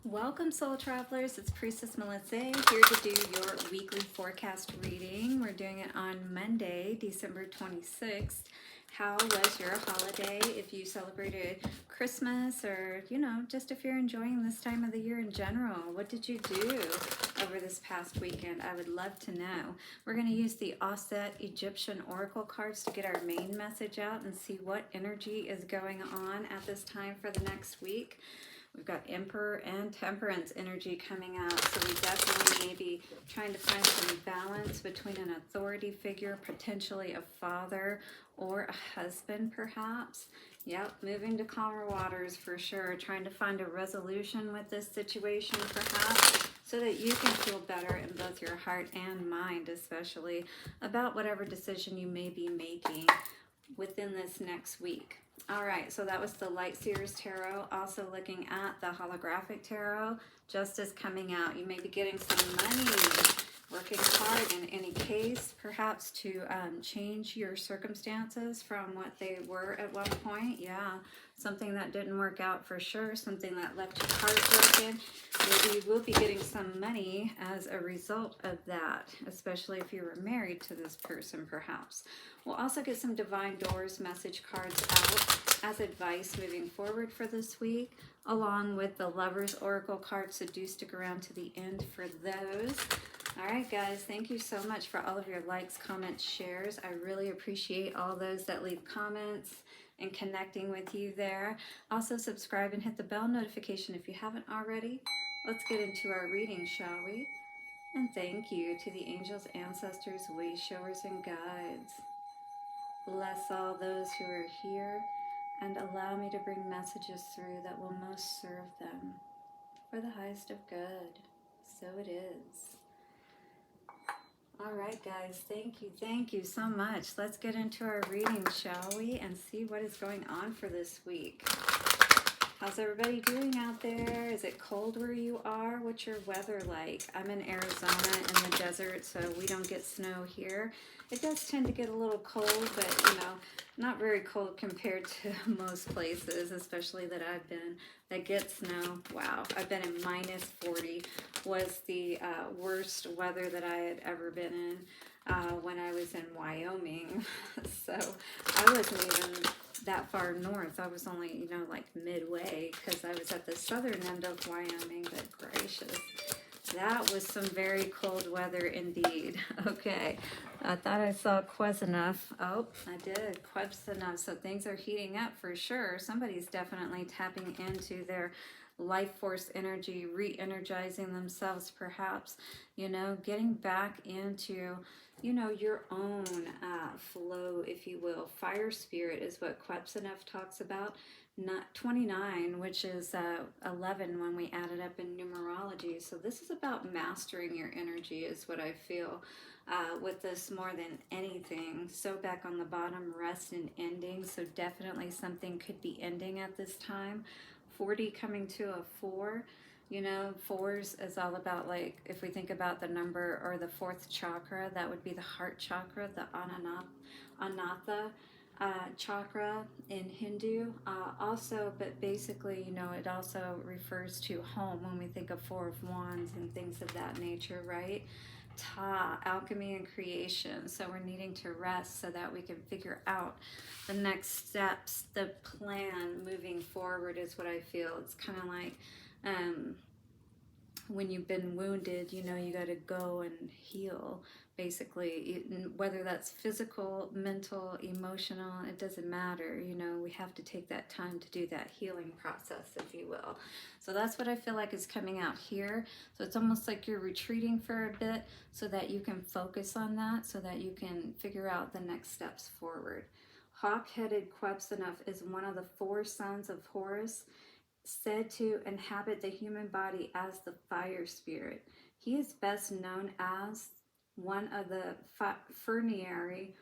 Welcome, soul travelers. It's Priestess Melissa here to do your weekly forecast reading. We're doing it on Monday, December 26th. How was your holiday? If you celebrated Christmas or, just if you're enjoying this time of the year in general, what did you do over this past weekend? I would love to know. We're going to use the Auset Egyptian Oracle cards to get our main message out and see what energy is going on at this time for the next week. We've got Emperor and Temperance energy coming out, so we definitely may be trying to find some balance between an authority figure, potentially a father or a husband perhaps. Yep, moving to calmer waters for sure, trying to find a resolution with this situation perhaps, so that you can feel better in both your heart and mind, especially about whatever decision you may be making within this next week. All right, so that was the Light Seers Tarot. Also looking at the Holographic Tarot, Justice coming out. You may be getting some money, working hard in any case, perhaps to change your circumstances from what they were at one point. Yeah, something that didn't work out for sure, something that left your heart broken. Maybe you will be getting some money as a result of that, especially if you were married to this person perhaps. We'll also get some Divine Doors message cards out as advice moving forward for this week, along with the Lover's Oracle card, so do stick around to the end for those. All right, guys, thank you so much for all of your likes, comments, shares. I really appreciate all those that leave comments and connecting with you there. Also, subscribe and hit the bell notification if you haven't already. Let's get into our reading, shall we? And thank you to the angels, ancestors, way showers, and guides. Bless all those who are here and allow me to bring messages through that will most serve them for the highest of good. So it is. All right, guys, thank you so much. Let's get into our reading, shall we, and see what is going on for this week. How's everybody doing out there? Is it cold where you are? What's your weather like? I'm in Arizona in the desert, so we don't get snow here. It does tend to get a little cold, but not very cold compared to most places, especially that I've been, that get snow. Wow, I've been in minus 40, was the worst weather that I had ever been in when I was in Wyoming. So I wasn't even that far north. I was only, like midway, because I was at the southern end of Wyoming, but gracious. That was some very cold weather indeed. Okay, I thought I saw QUEBSENUF. Oh, I did. QUEBSENUF. So things are heating up for sure. Somebody's definitely tapping into their life force energy, re-energizing themselves perhaps, getting back into, your own flow, if you will. Fire spirit is what QUEBSENUF talks about. Not 29, which is 11 when we add it up in numerology. So this is about mastering your energy is what I feel with this more than anything. So back on the bottom, rest and ending. So definitely something could be ending at this time. 40 coming to a 4. Fours is all about, like, if we think about the number or the fourth chakra, that would be the heart chakra, the Anatha chakra in Hindu. Also, but basically, it also refers to home when we think of Four of Wands and things of that nature, right? Ta, alchemy and creation. So we're needing to rest so that we can figure out the next steps, the plan moving forward is what I feel. It's kind of like when you've been wounded, you got to go and heal, basically, whether that's physical, mental, emotional, it doesn't matter. We have to take that time to do that healing process, if you will. So that's what I feel like is coming out here. So it's almost like you're retreating for a bit so that you can focus on that, so that you can figure out the next steps forward. Hawk-headed QUEBSENUF is one of the 4 sons of Horus, said to inhabit the human body as the fire spirit. He is best known as one of the quaternary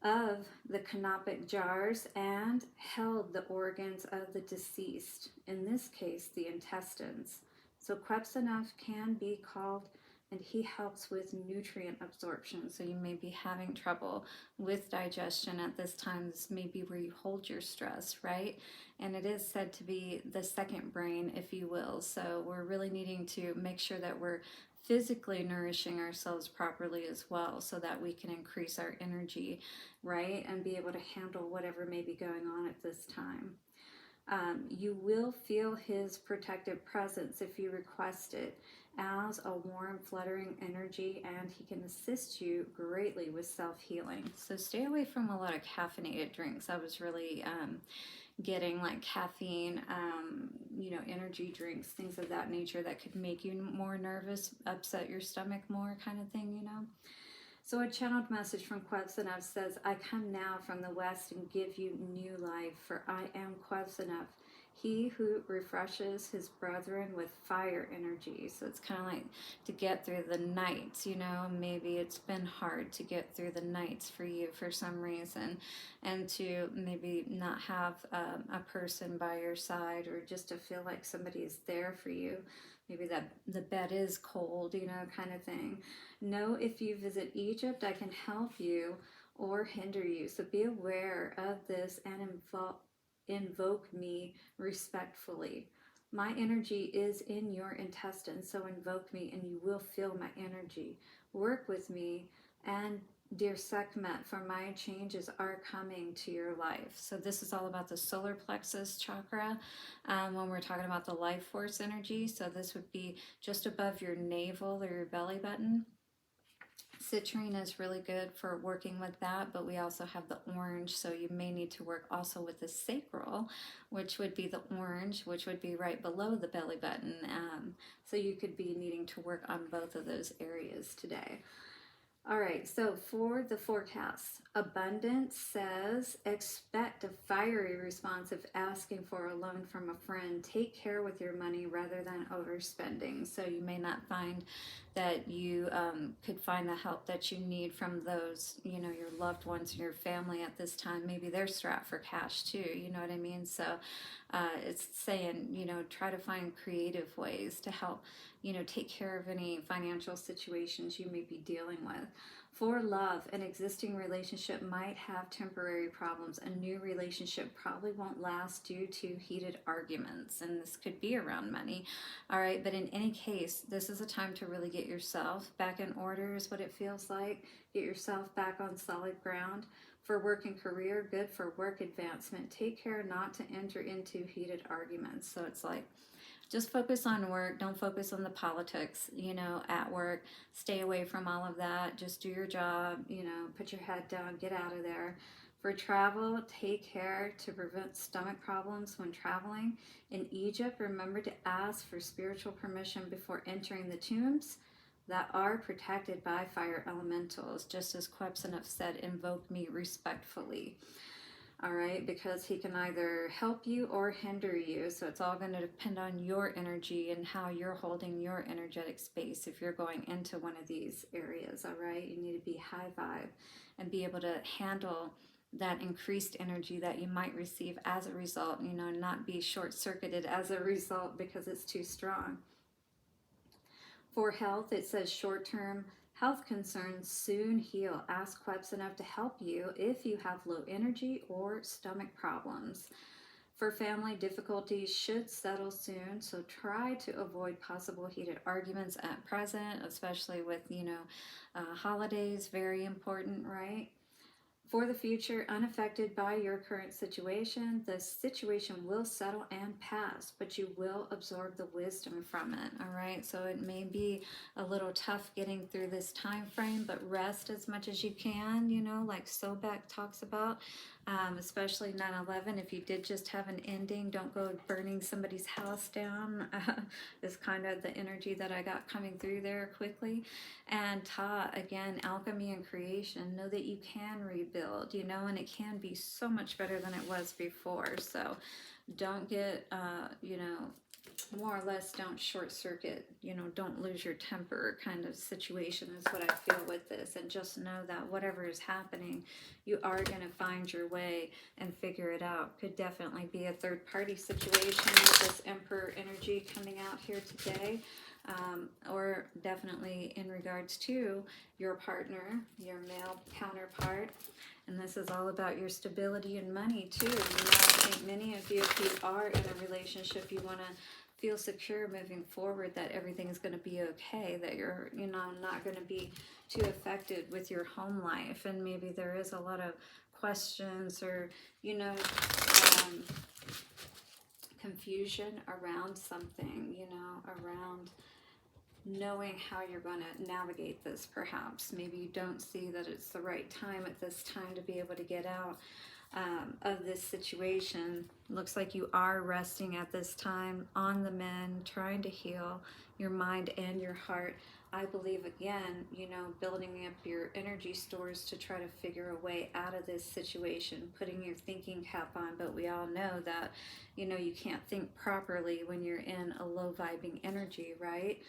of the canopic jars and held the organs of the deceased, in this case the intestines. So QUEBSENUF can be called and he helps with nutrient absorption. So you may be having trouble with digestion at this time. This may be where you hold your stress, right? And it is said to be the second brain, if you will. So we're really needing to make sure that we're physically nourishing ourselves properly as well, so that we can increase our energy, right? And be able to handle whatever may be going on at this time. You will feel his protective presence if you request it as a warm, fluttering energy, and he can assist you greatly with self-healing. So stay away from a lot of caffeinated drinks. I was really getting like caffeine, energy drinks, things of that nature that could make you more nervous, upset your stomach more, kind of thing, So a channeled message from QUEBSENUF says, I come now from the west and give you new life, for I am QUEBSENUF, he who refreshes his brethren with fire energy. So it's kind of like to get through the nights, maybe it's been hard to get through the nights for you for some reason, and to maybe not have a person by your side, or just to feel like somebody is there for you. Maybe that the bed is cold, kind of thing. Know if you visit Egypt, I can help you or hinder you. So be aware of this and invoke me respectfully. My energy is in your intestines, so invoke me and you will feel my energy. Work with me, and dear Sekhmet, for my changes are coming to your life. So this is all about the solar plexus chakra when we're talking about the life force energy. So this would be just above your navel or your belly button. Citrine is really good for working with that, but we also have the orange, so you may need to work also with the sacral, which would be the orange, which would be right below the belly button. So you could be needing to work on both of those areas today. All right, so for the forecast, abundance says, expect a fiery response if asking for a loan from a friend. Take care with your money rather than overspending. So you may not find that you could find the help that you need from those, your loved ones and your family at this time. Maybe they're strapped for cash too, you know what I mean? So it's saying, try to find creative ways to help, take care of any financial situations you may be dealing with. For love, an existing relationship might have temporary problems. A new relationship probably won't last due to heated arguments, and this could be around money. All right, but in any case, this is a time to really get yourself back in order, is what it feels like. Get yourself back on solid ground. For work and career, good for work advancement. Take care not to enter into heated arguments. So it's like, just focus on work. Don't focus on the politics, at work. Stay away from all of that. Just do your job, put your head down, get out of there. For travel, take care to prevent stomach problems when traveling. In Egypt, remember to ask for spiritual permission before entering the tombs that are protected by fire elementals. Just as QUEBSENUF said, invoke me respectfully. All right, because he can either help you or hinder you. So it's all going to depend on your energy and how you're holding your energetic space if you're going into one of these areas. All right, you need to be high vibe and be able to handle that increased energy that you might receive as a result, not be short-circuited as a result because it's too strong. For health, it says short-term health concerns soon heal. Ask QUEBSENUF to help you if you have low energy or stomach problems. For family, difficulties should settle soon, so try to avoid possible heated arguments at present, especially with, holidays, very important, right? For the future, unaffected by your current situation, the situation will settle and pass, but you will absorb the wisdom from it, all right? So it may be a little tough getting through this time frame, but rest as much as you can, like Sobek talks about, especially 9/11. If you did just have an ending, don't go burning somebody's house down, is kind of the energy that I got coming through there quickly. And Ta, again, alchemy and creation. Know that you can rebuild, and it can be so much better than it was before. So don't get, more or less don't short circuit, don't lose your temper kind of situation is what I feel with this. And just know that whatever is happening, you are going to find your way and figure it out. Could definitely be a third party situation with this Emperor energy coming out here today. or definitely in regards to your partner, your male counterpart. And this is all about your stability and money too. You know, I think many of you, if you are in a relationship, you want to feel secure moving forward, that everything is going to be okay, that you're, you know, not going to be too affected with your home life. And maybe there is a lot of questions or, you know, confusion around something, you know, around knowing how you're going to navigate this. Perhaps maybe you don't see that it's the right time at this time to be able to get out of this situation. Looks like you are resting at this time on the mend, trying to heal your mind and your heart. I believe, again, you know, building up your energy stores to try to figure a way out of this situation, putting your thinking cap on. But we all know that, you know, you can't think properly when you're in a low vibing energy, right?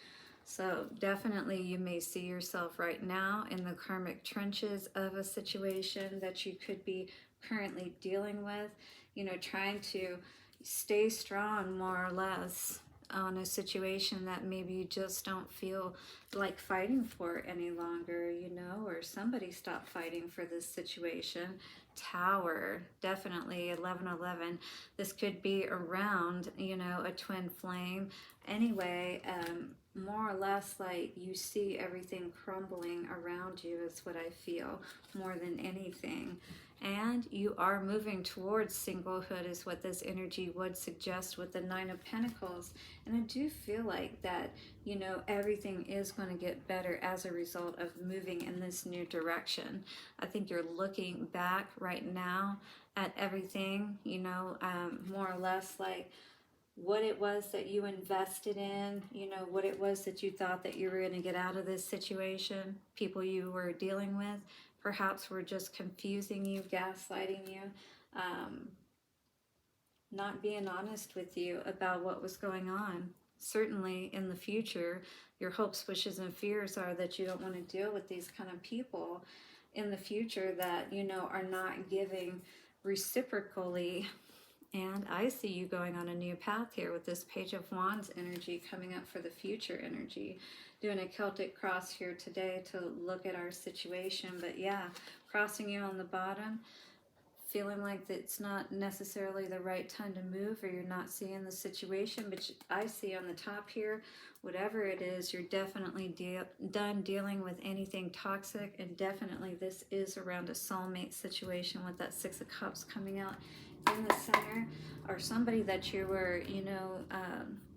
So definitely you may see yourself right now in the karmic trenches of a situation that you could be currently dealing with, you know, trying to stay strong more or less on a situation that maybe you just don't feel like fighting for any longer, you know, or somebody stopped fighting for this situation. Tower, definitely 1111. This could be around, you know, a twin flame. Anyway, more or less like you see everything crumbling around you is what I feel more than anything. And you are moving towards singlehood is what this energy would suggest with the Nine of Pentacles. And I do feel like that, you know, everything is going to get better as a result of moving in this new direction. I think you're looking back right now at everything, you know, more or less like what it was that you invested in, you know, what it was that you thought that you were going to get out of this situation, people you were dealing with, perhaps were just confusing you, gaslighting you, not being honest with you about what was going on. Certainly in the future, your hopes, wishes, and fears are that you don't want to deal with these kind of people in the future that, you know, are not giving reciprocally. And I see you going on a new path here with this Page of Wands energy coming up for the future energy. Doing a Celtic cross here today to look at our situation. But yeah, crossing you on the bottom, feeling like it's not necessarily the right time to move, or you're not seeing the situation. But I see on the top here, whatever it is, you're definitely done dealing with anything toxic. And definitely this is around a soulmate situation with that Six of Cups coming out in the center, or somebody that you were, you know,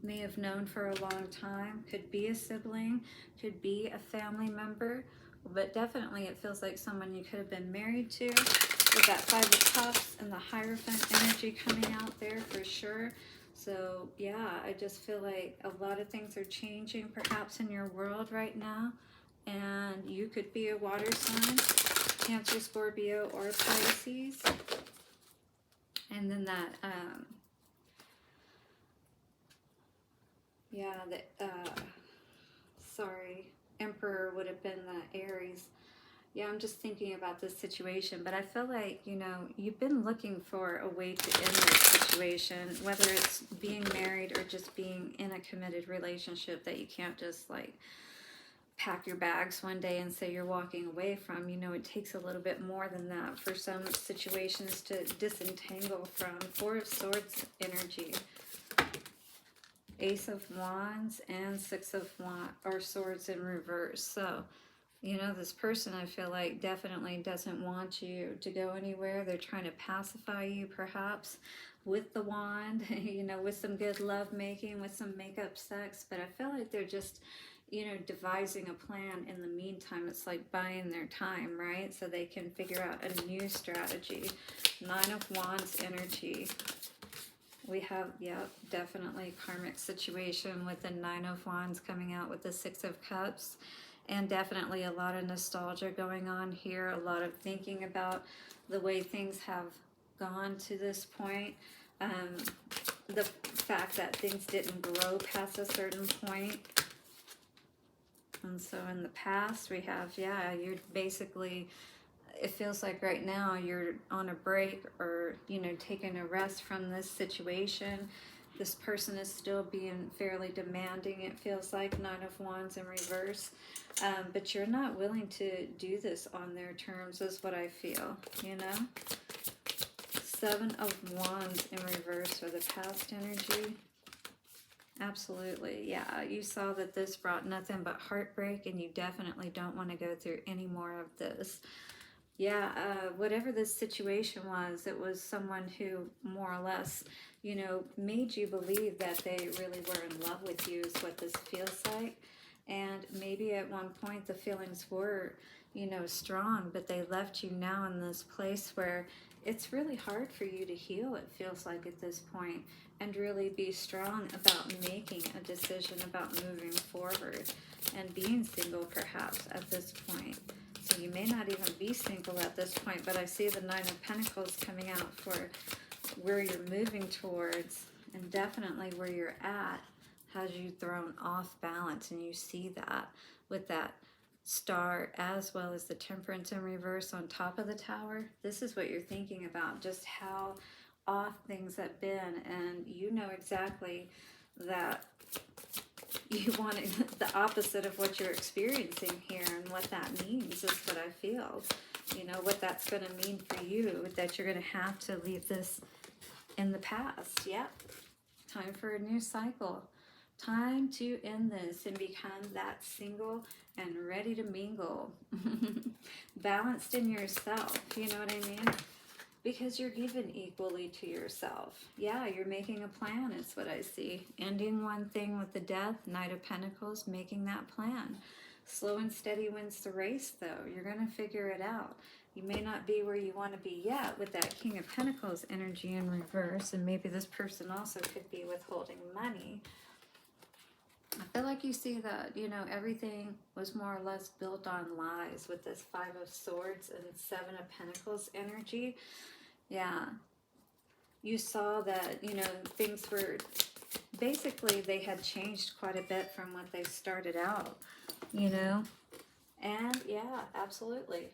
may have known for a long time. Could be a sibling, could be a family member, but definitely it feels like someone you could have been married to, with that Five of Cups and the Hierophant energy coming out there for sure. So yeah, I just feel like a lot of things are changing perhaps in your world right now, and you could be a water sign, Cancer, Scorpio, or Pisces. And then that, yeah, Emperor would have been the Aries. Yeah, I'm just thinking about this situation, but I feel like, you know, you've been looking for a way to end this situation, whether it's being married or just being in a committed relationship that you can't just like pack your bags one day and say you're walking away from. You know, it takes a little bit more than that for some situations to disentangle from. Four of Swords energy, Ace of Wands, and Six of Swords in reverse. So, you know, this person, I feel like, definitely doesn't want you to go anywhere. They're trying to pacify you, perhaps, with the wand, you know, with some good love making, with some make-up sex. But I feel like they're just, you know, devising a plan in the meantime. It's like buying their time, right? So they can figure out a new strategy. Nine of Wands energy. We have, yeah, definitely karmic situation with the Nine of Wands coming out with the Six of Cups. And definitely a lot of nostalgia going on here, a lot of thinking about the way things have gone to this point. The fact that things didn't grow past a certain point. And so in the past we have, yeah, you're basically, it feels like right now you're on a break, or, you know, taking a rest from this situation. This person is still being fairly demanding, it feels like. Nine of Wands in reverse. But you're not willing to do this on their terms, is what I feel, you know? Seven of Wands in reverse for the past energy. Absolutely, yeah. You saw that this brought nothing but heartbreak, and you definitely don't want to go through any more of this. Yeah, whatever this situation was, it was someone who more or less, you know, made you believe that they really were in love with you, is what this feels like. And maybe at one point the feelings were, you know, strong, but they left you now in this place where it's really hard for you to heal, it feels like, at this point, and really be strong about making a decision about moving forward and being single perhaps at this point. So you may not even be single at this point, but I see the Nine of Pentacles coming out for where you're moving towards, and definitely where you're at has you thrown off balance, and you see that with that Star as well as the Temperance in reverse on top of the Tower. This is what you're thinking about, just how off things have been, and you know exactly that you want the opposite of what you're experiencing here, and what that means is what I feel. You know, what that's going to mean for you, that you're going to have to leave this in the past. Yep. Time for a new cycle. Time to end this and become that single and ready to mingle. Balanced in yourself, you know what I mean? Because you're given equally to yourself. Yeah, you're making a plan, is what I see. Ending one thing with the Death, Knight of Pentacles, making that plan. Slow and steady wins the race, though. You're going to figure it out. You may not be where you want to be yet with that King of Pentacles energy in reverse, and maybe this person also could be withholding money. I feel like you see that, you know, everything was more or less built on lies with this Five of Swords and Seven of Pentacles energy. Yeah. You saw that, you know, things were, basically they had changed quite a bit from what they started out, you know. And yeah, absolutely.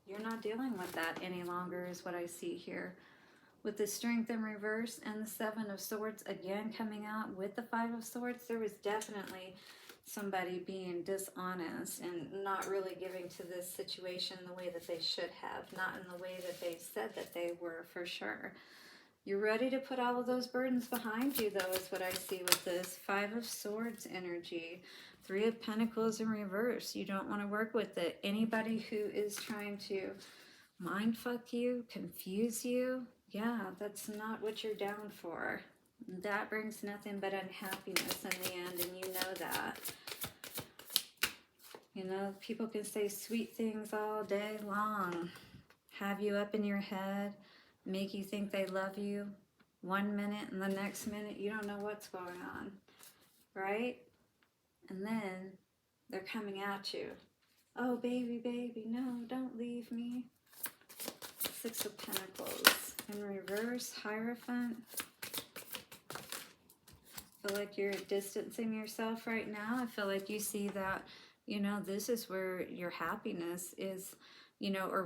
You're not dealing with that any longer, is what I see here. With the Strength in reverse and the Seven of Swords again coming out with the Five of Swords, there was definitely somebody being dishonest and not really giving to this situation the way that they should have, not in the way that they said that they were, for sure. You're ready to put all of those burdens behind you, though, is what I see with this Five of Swords energy. Three of Pentacles in reverse. You don't want to work with it. Anybody who is trying to mind fuck you, confuse you, yeah, that's not what you're down for. That brings nothing but unhappiness in the end, and you know that. You know, people can say sweet things all day long, have you up in your head, make you think they love you one minute, and the next minute you don't know what's going on, right? And then they're coming at you. Oh, baby, baby, no, don't leave me. Six of Pentacles in reverse, Hierophant. I feel like you're distancing yourself right now. I feel like you see that, you know, this is where your happiness is, you know, or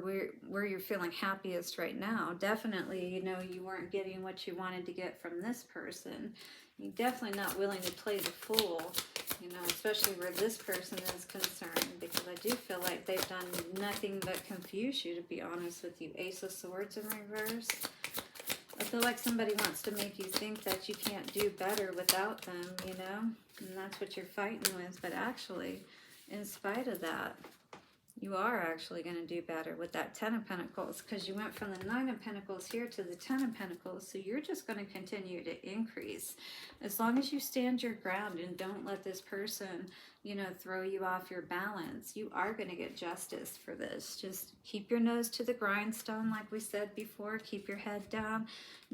where you're feeling happiest right now. Definitely, you know, you weren't getting what you wanted to get from this person. You're definitely not willing to play the fool, you know, especially where this person is concerned, because I do feel like they've done nothing but confuse you, to be honest with you. Ace of Swords in reverse. I feel like somebody wants to make you think that you can't do better without them, you know, and that's what you're fighting with. But actually, in spite of that, you are actually going to do better with that Ten of Pentacles, because you went from the Nine of Pentacles here to the Ten of Pentacles, so you're just going to continue to increase. As long as you stand your ground and don't let this person, you know, throw you off your balance, you are going to get justice for this. Just keep your nose to the grindstone, like we said before. Keep your head down.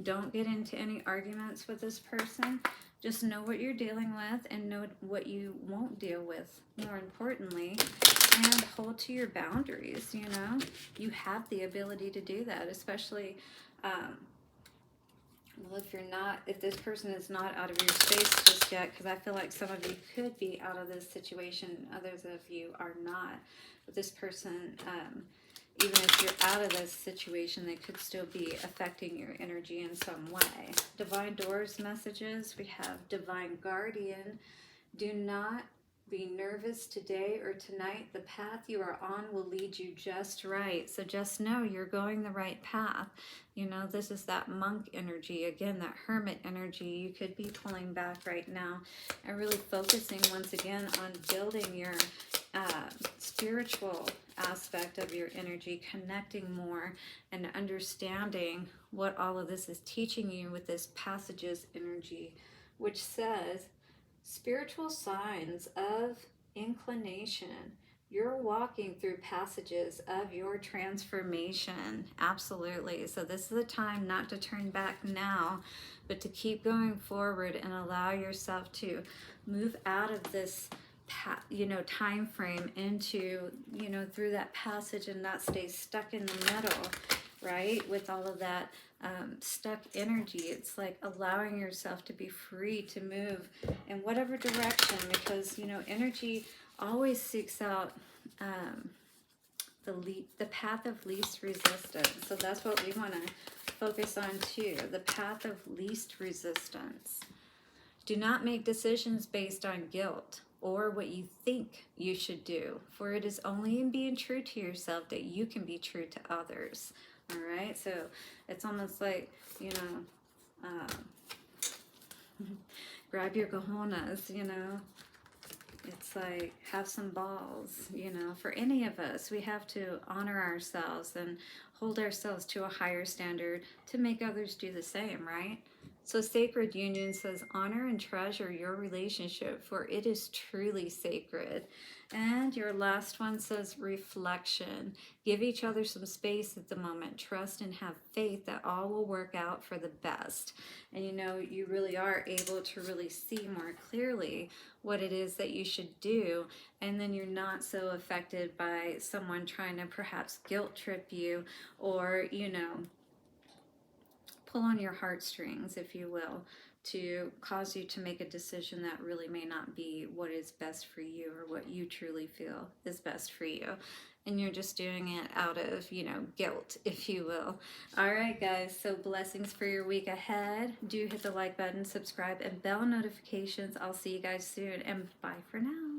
Don't get into any arguments with this person. Just know what you're dealing with and know what you won't deal with, more importantly. And hold to your boundaries, you know. You have the ability to do that, especially, well, if this person is not out of your space just yet, because I feel like some of you could be out of this situation, others of you are not. But this person even if you're out of this situation, they could still be affecting your energy in some way. Divine Doors messages, we have Divine Guardian. Do not be nervous today or tonight. The path you are on will lead you just right. So just know you're going the right path. You know, this is that monk energy. Again, that hermit energy you could be pulling back right now and really focusing once again on building your spiritual aspect of your energy, connecting more and understanding what all of this is teaching you with this passages energy, which says spiritual signs of inclination. You're walking through passages of your transformation. Absolutely. So this is the time not to turn back now, but to keep going forward and allow yourself to move out of this time frame into, through that passage and not stay stuck in the middle, right? With all of that stuck energy. It's like allowing yourself to be free to move in whatever direction, because, energy always seeks out the path of least resistance. So that's what we want to focus on too, the path of least resistance. Do not make decisions based on guilt or what you think you should do, for it is only in being true to yourself that you can be true to others. All right, so it's almost like, grab your cojones, It's like, have some balls, For any of us, we have to honor ourselves and hold ourselves to a higher standard to make others do the same, right? So Sacred Union says, honor and treasure your relationship, for it is truly sacred. And your last one says reflection. Give each other some space at the moment. Trust and have faith that all will work out for the best. And you really are able to really see more clearly what it is that you should do. And then you're not so affected by someone trying to perhaps guilt trip you or, pull on your heartstrings, if you will, to cause you to make a decision that really may not be what is best for you or what you truly feel is best for you. And you're just doing it out of, guilt, if you will. All right, guys, so blessings for your week ahead. Do hit the like button, subscribe, and bell notifications. I'll see you guys soon, and bye for now.